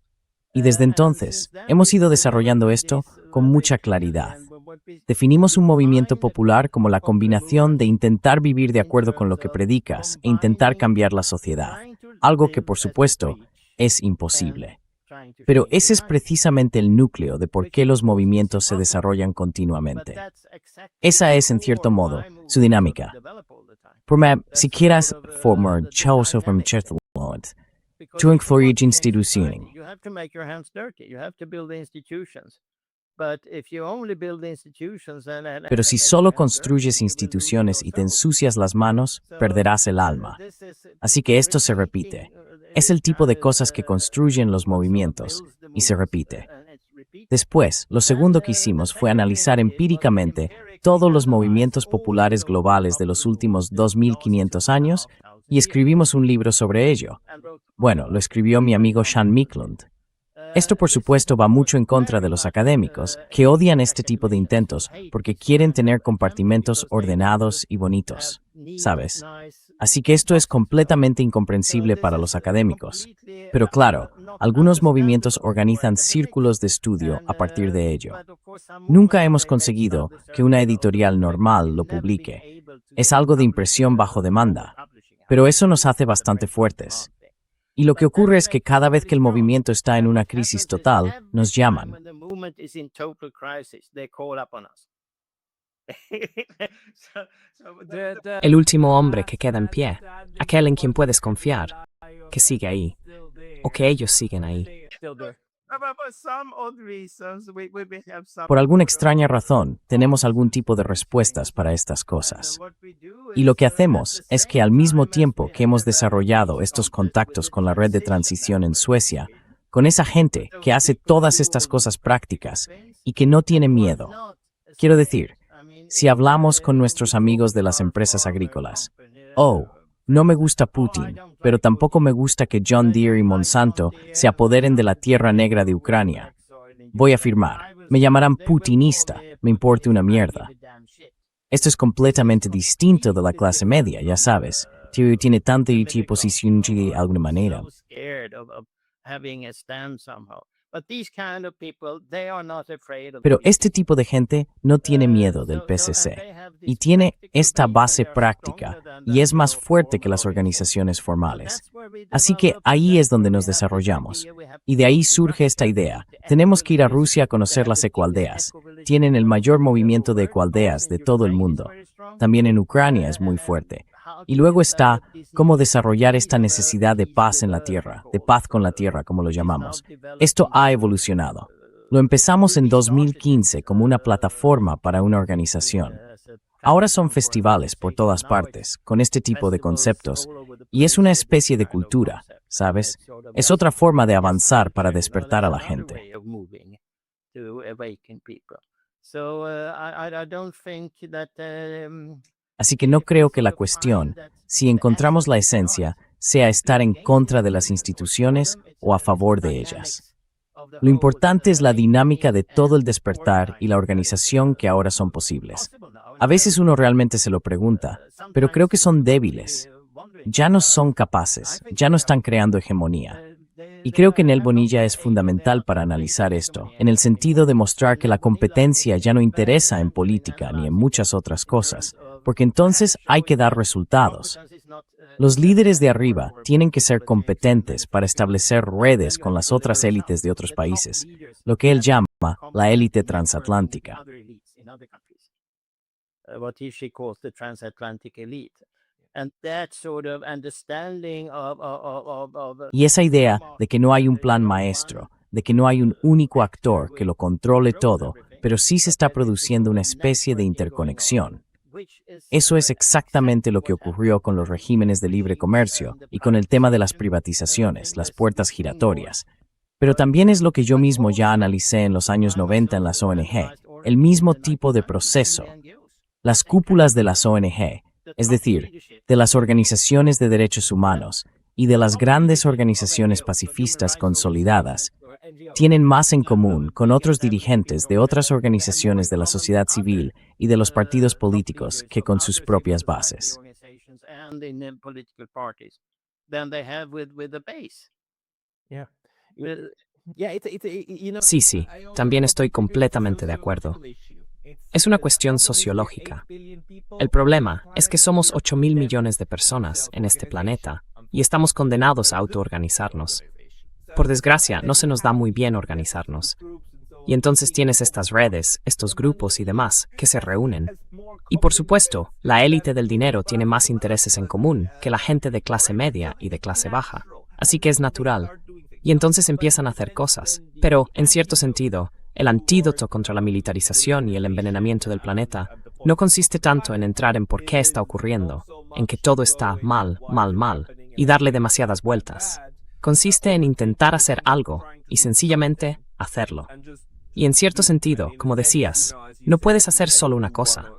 Y desde entonces hemos ido desarrollando esto con mucha claridad. Definimos un movimiento popular como la combinación de intentar vivir de acuerdo con lo que predicas e intentar cambiar la sociedad, algo que, por supuesto, es imposible. Pero ese es precisamente el núcleo de por qué los movimientos se desarrollan continuamente. Esa es, en cierto modo, su dinámica. Por más, si quieras formar tu institución. Pero si solo construyes instituciones y te ensucias las manos, perderás el alma. Así que esto se repite. Es el tipo de cosas que construyen los movimientos, y se repite. Después, lo segundo que hicimos fue analizar empíricamente todos los movimientos populares globales de los últimos 2500 años y escribimos un libro sobre ello. Bueno, lo escribió mi amigo Sean Micklund. Esto, por supuesto, va mucho en contra de los académicos, que odian este tipo de intentos porque quieren tener compartimentos ordenados y bonitos, ¿sabes? Así que esto es completamente incomprensible para los académicos. Pero claro, algunos movimientos organizan círculos de estudio a partir de ello. Nunca hemos conseguido que una editorial normal lo publique. Es algo de impresión bajo demanda, pero eso nos hace bastante fuertes. Y lo que ocurre es que cada vez que el movimiento está en una crisis total, nos llaman. El último hombre que queda en pie, aquel en quien puedes confiar, que sigue ahí, o que ellos siguen ahí. Por alguna extraña razón, tenemos algún tipo de respuestas para estas cosas. Y lo que hacemos es que al mismo tiempo que hemos desarrollado estos contactos con la red de transición en Suecia, con esa gente que hace todas estas cosas prácticas y que no tiene miedo. Quiero decir, si hablamos con nuestros amigos de las empresas agrícolas, no me gusta Putin, pero tampoco me gusta que John Deere y Monsanto se apoderen de la tierra negra de Ucrania. Voy a afirmar, me llamarán putinista, me importa una mierda. Esto es completamente distinto de la clase media, ya sabes. Tiene tanta posición de alguna manera. Pero este tipo de gente no tiene miedo del PCC y tiene esta base práctica y es más fuerte que las organizaciones formales. Así que ahí es donde nos desarrollamos. Y de ahí surge esta idea. Tenemos que ir a Rusia a conocer las ecoaldeas. Tienen el mayor movimiento de ecoaldeas de todo el mundo. También en Ucrania es muy fuerte. Y luego está cómo desarrollar esta necesidad de paz en la tierra, de paz con la tierra, como lo llamamos. Esto ha evolucionado. Lo empezamos en 2015 como una plataforma para una organización. Ahora son festivales por todas partes, con este tipo de conceptos, y es una especie de cultura, ¿sabes? Es otra forma de avanzar para despertar a la gente. Así que no creo que la cuestión, si encontramos la esencia, sea estar en contra de las instituciones o a favor de ellas. Lo importante es la dinámica de todo el despertar y la organización que ahora son posibles. A veces uno realmente se lo pregunta, pero creo que son débiles. Ya no son capaces, ya no están creando hegemonía. Y creo que Nel Bonilla es fundamental para analizar esto, en el sentido de mostrar que la competencia ya no interesa en política ni en muchas otras cosas, porque entonces hay que dar resultados. Los líderes de arriba tienen que ser competentes para establecer redes con las otras élites de otros países, lo que él llama la élite transatlántica. What she calls the transatlantic elite. And that sort of understanding Y esa idea de que no hay un plan maestro, de que no hay un único actor que lo controle todo, pero sí se está produciendo una especie de interconexión. Eso es exactamente lo que ocurrió con los regímenes de libre comercio y con el tema de las privatizaciones, las puertas giratorias. Pero también es lo que yo mismo ya analicé en los años 90 en las ONG, el mismo tipo de proceso. Las cúpulas de las ONG, es decir, de las organizaciones de derechos humanos y de las grandes organizaciones pacifistas consolidadas, tienen más en común con otros dirigentes de otras organizaciones de la sociedad civil y de los partidos políticos que con sus propias bases. Sí, también estoy completamente de acuerdo. Es una cuestión sociológica. El problema es que somos 8.000 millones de personas en este planeta y estamos condenados a autoorganizarnos. Por desgracia, no se nos da muy bien organizarnos. Y entonces tienes estas redes, estos grupos y demás que se reúnen. Y por supuesto, la élite del dinero tiene más intereses en común que la gente de clase media y de clase baja. Así que es natural. Y entonces empiezan a hacer cosas. Pero, en cierto sentido, el antídoto contra la militarización y el envenenamiento del planeta no consiste tanto en entrar en por qué está ocurriendo, en que todo está mal, y darle demasiadas vueltas. Consiste en intentar hacer algo y sencillamente hacerlo. Y en cierto sentido, como decías, no puedes hacer solo una cosa.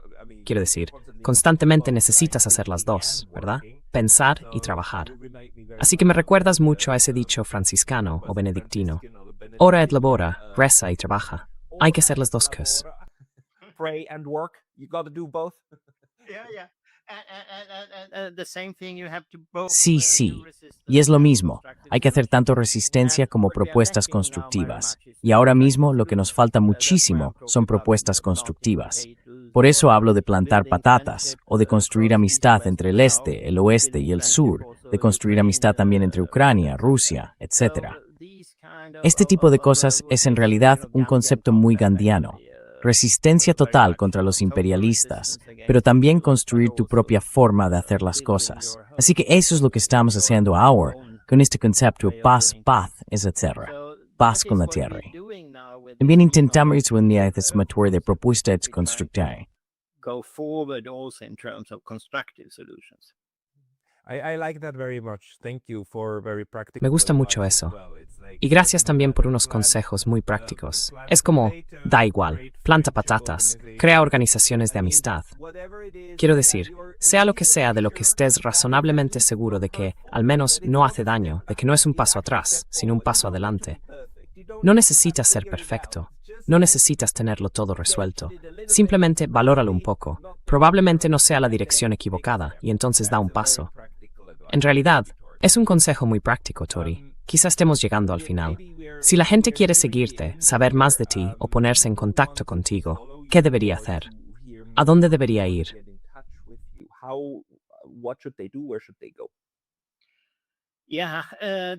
Quiero decir, constantemente necesitas hacer las dos, ¿verdad? Pensar y trabajar. Así que me recuerdas mucho a ese dicho franciscano o benedictino. Ora et labora, reza y trabaja. Hay que hacer las dos cosas. Pray and work. You got to do both. Sí, y es lo mismo. Hay que hacer tanto resistencia como propuestas constructivas. Y ahora mismo lo que nos falta muchísimo son propuestas constructivas. Por eso hablo de plantar patatas, o de construir amistad entre el este, el oeste y el sur, de construir amistad también entre Ucrania, Rusia, etc. Este tipo de cosas es en realidad un concepto muy gandhiano. Resistencia total contra los imperialistas, pero también construir tu propia forma de hacer las cosas. Así que eso es lo que estamos haciendo ahora, con este concepto paz, etc. Paz con la tierra. También intentamos unir esta matura de propuestas constructivas. Go forward also in terms of constructive solutions. I like that very much. Thank you for very practical. Me gusta mucho eso. Y gracias también por unos consejos muy prácticos. Es como, da igual, planta patatas, crea organizaciones de amistad. Quiero decir, sea lo que sea de lo que estés razonablemente seguro de que, al menos, no hace daño, de que no es un paso atrás, sino un paso adelante. No necesitas ser perfecto. No necesitas tenerlo todo resuelto. Simplemente valóralo un poco. Probablemente no sea la dirección equivocada, y entonces da un paso. En realidad, es un consejo muy práctico, Tori. Quizá estemos llegando al final. Si la gente quiere seguirte, saber más de ti o ponerse en contacto contigo, ¿qué debería hacer? ¿A dónde debería ir? What should they do? Where should they go?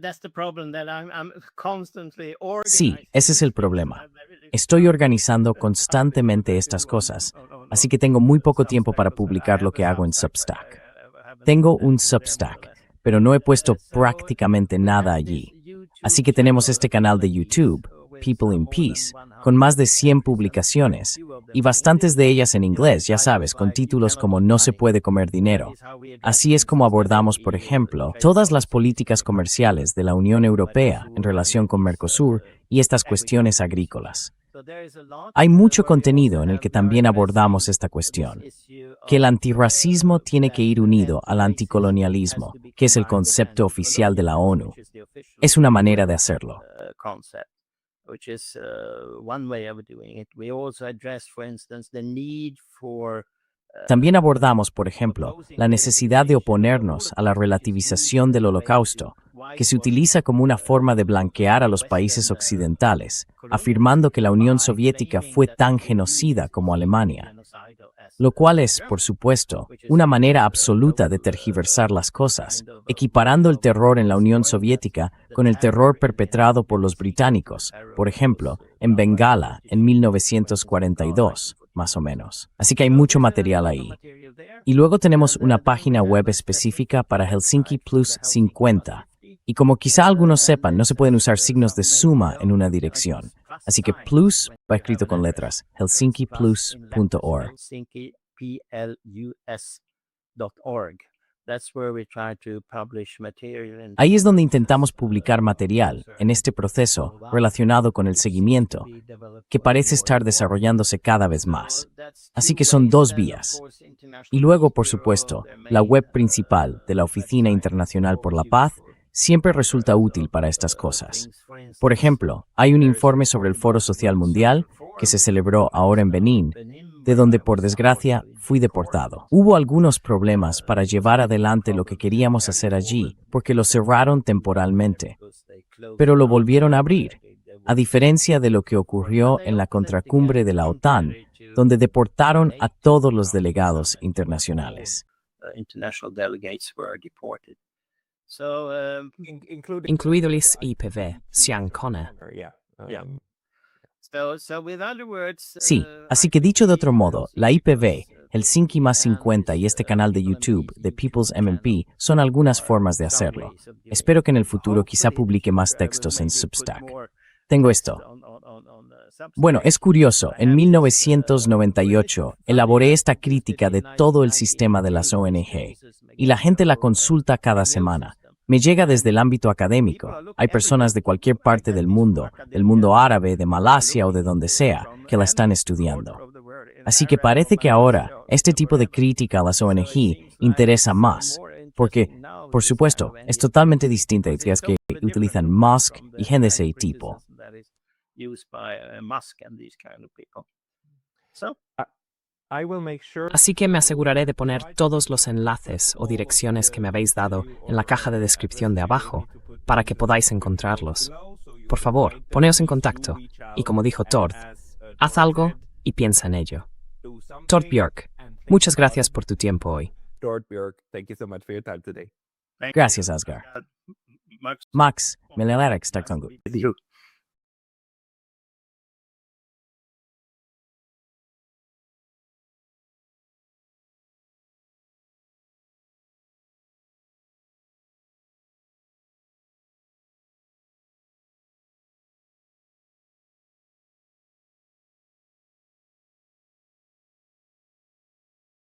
That's the problem that I'm constantly Sí, ese es el problema. Estoy organizando constantemente estas cosas, así que tengo muy poco tiempo para publicar lo que hago en Substack. Tengo un Substack, pero no he puesto prácticamente nada allí. Así que tenemos este canal de YouTube, People in Peace, con más de 100 publicaciones, y bastantes de ellas en inglés, ya sabes, con títulos como No se puede comer dinero. Así es como abordamos, por ejemplo, todas las políticas comerciales de la Unión Europea en relación con Mercosur y estas cuestiones agrícolas. Hay mucho contenido en el que también abordamos esta cuestión, que el antirracismo tiene que ir unido al anticolonialismo, que es el concepto oficial de la ONU. Es una manera de hacerlo. Which is one way of doing it. We also address, for instance, the need for También abordamos, por ejemplo, la necesidad de oponernos a la relativización del Holocausto, que se utiliza como una forma de blanquear a los países occidentales, afirmando que la Unión Soviética fue tan genocida como Alemania, lo cual es, por supuesto, una manera absoluta de tergiversar las cosas, equiparando el terror en la Unión Soviética con el terror perpetrado por los británicos, por ejemplo, en Bengala en 1942, más o menos. Así que hay mucho material ahí. Y luego tenemos una página web específica para Helsinki Plus 50. Y como quizá algunos sepan, no se pueden usar signos de suma en una dirección. Así que plus va escrito con letras, helsinkiplus.org. Ahí es donde intentamos publicar material, en este proceso, relacionado con el seguimiento, que parece estar desarrollándose cada vez más. Así que son dos vías. Y luego, por supuesto, la web principal de la Oficina Internacional por la Paz siempre resulta útil para estas cosas. Por ejemplo, hay un informe sobre el Foro Social Mundial que se celebró ahora en Benín, de donde, por desgracia, fui deportado. Hubo algunos problemas para llevar adelante lo que queríamos hacer allí, porque lo cerraron temporalmente, pero lo volvieron a abrir, a diferencia de lo que ocurrió en la contracumbre de la OTAN, donde deportaron a todos los delegados internacionales. Incluidolis IPV, Sian Connor. Sí, así que dicho de otro modo, la IPV, Helsinki más 50 y este canal de YouTube, The People's MMP, son algunas formas de hacerlo. Espero que en el futuro quizá publique más textos en Substack. Tengo esto. Bueno, es curioso, en 1998 elaboré esta crítica de todo el sistema de las ONG, y la gente la consulta cada semana. Me llega desde el ámbito académico. Hay personas de cualquier parte del mundo árabe, de Malasia o de donde sea, que la están estudiando. Así que parece que ahora este tipo de crítica a las ONG interesa más, porque, por supuesto, es totalmente distinta a ideas que utilizan Musk y gente de ese tipo. Así que me aseguraré de poner todos los enlaces o direcciones que me habéis dado en la caja de descripción de abajo para que podáis encontrarlos. Por favor, poneos en contacto y, como dijo Tord, haz algo y piensa en ello. Tord Björk, muchas gracias por tu tiempo hoy. Tord Björk, thank you so much for your time today. Gracias, Asgar. Max, me alegra estar contigo.